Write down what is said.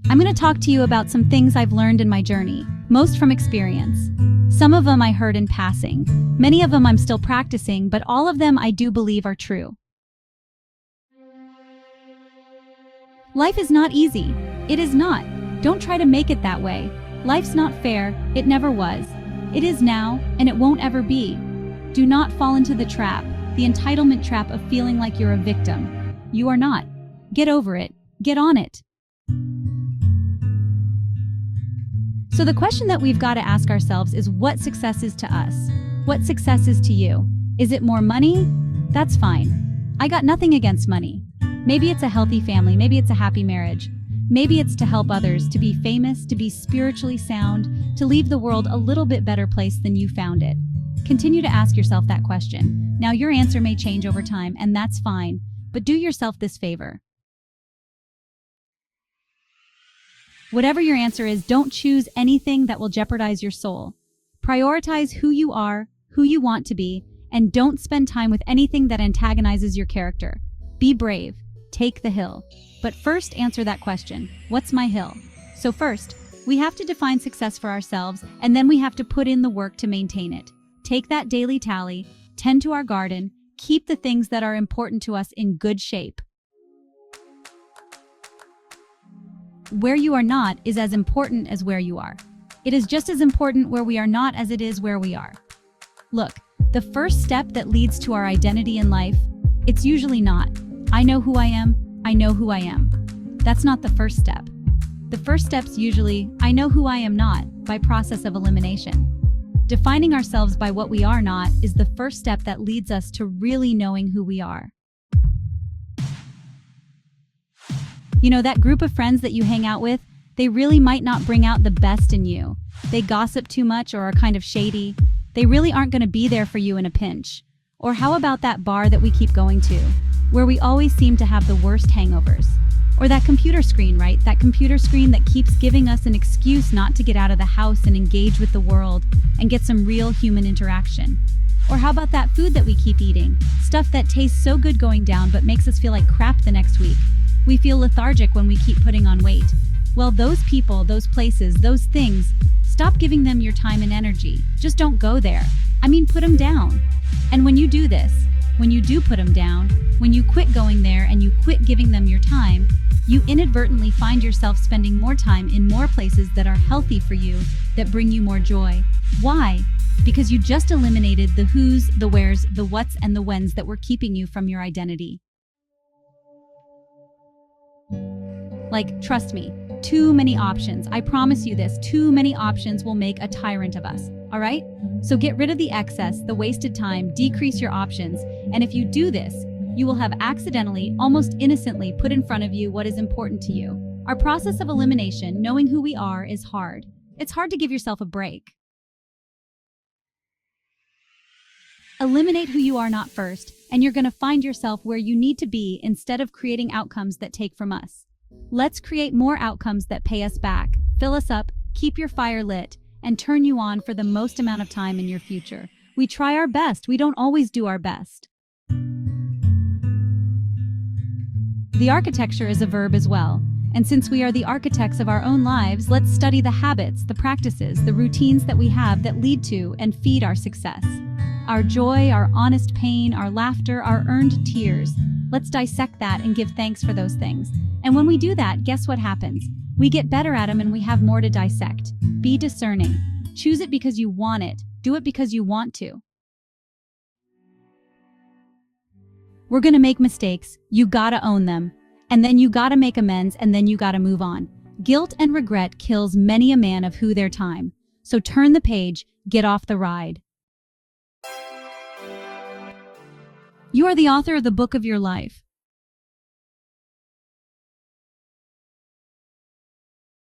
I'm going to talk to you about some things I've learned in my journey, most from experience. Some of them I heard in passing. Many of them I'm still practicing, but all of them I do believe are true. Life is not easy. It is not. Don't try to make it that way. Life's not fair. It never was. It is now, and it won't ever be. Do not fall into the trap, the entitlement trap of feeling like you're a victim. You are not. Get over it. Get on it. So the question that we've got to ask ourselves is what success is to us? What success is to you? Is it more money? That's fine. I got nothing against money. Maybe it's a healthy family, maybe it's a happy marriage. Maybe it's to help others, to be famous, to be spiritually sound, to leave the world a little bit better place than you found it. Continue to ask yourself that question. Now your answer may change over time, and that's fine, but do yourself this favor. Whatever your answer is, don't choose anything that will jeopardize your soul. Prioritize who you are, who you want to be, and don't spend time with anything that antagonizes your character. Be brave. Take the hill. But first, answer that question. What's my hill? So first, we have to define success for ourselves, and then we have to put in the work to maintain it. Take that daily tally, tend to our garden, keep the things that are important to us in good shape. Where you are not is as important as where you are. It is just as important where we are not as it is where we are. Look, the first step that leads to our identity in life, it's usually not, I know who I am, I know who I am. That's not the first step. The first step's usually, I know who I am not, by process of elimination. Defining ourselves by what we are not is the first step that leads us to really knowing who we are. You know, that group of friends that you hang out with, they really might not bring out the best in you. They gossip too much or are kind of shady. They really aren't going to be there for you in a pinch. Or how about that bar that we keep going to, where we always seem to have the worst hangovers? Or that computer screen, right? That computer screen that keeps giving us an excuse not to get out of the house and engage with the world and get some real human interaction. Or how about that food that we keep eating? Stuff that tastes so good going down but makes us feel like crap the next week. We feel lethargic when we keep putting on weight. Well, those people, those places, those things, stop giving them your time and energy. Just don't go there. I mean, put them down. And when you do this, when you do put them down, when you quit going there and you quit giving them your time, you inadvertently find yourself spending more time in more places that are healthy for you, that bring you more joy. Why? Because you just eliminated the who's, the where's, the what's, and the when's that were keeping you from your identity. Like, trust me, too many options. I promise you this, too many options will make a tyrant of us, all right? So get rid of the excess, the wasted time, decrease your options, and if you do this, you will have accidentally, almost innocently put in front of you what is important to you. Our process of elimination, knowing who we are, is hard. It's hard to give yourself a break. Eliminate who you are not first, and you're going to find yourself where you need to be instead of creating outcomes that take from us. Let's create more outcomes that pay us back, fill us up, keep your fire lit, and turn you on for the most amount of time in your future. We try our best. We don't always do our best. The architecture is a verb as well. And since we are the architects of our own lives, let's study the habits, the practices, the routines that we have that lead to and feed our success. Our joy, our honest pain, our laughter, our earned tears. Let's dissect that and give thanks for those things. And when we do that, guess what happens? We get better at them and we have more to dissect. Be discerning. Choose it because you want it. Do it because you want to. We're gonna make mistakes. You gotta own them. And then you gotta make amends, and then you gotta move on. Guilt and regret kills many a man of who their time. So turn the page, get off the ride. You are the author of the book of your life.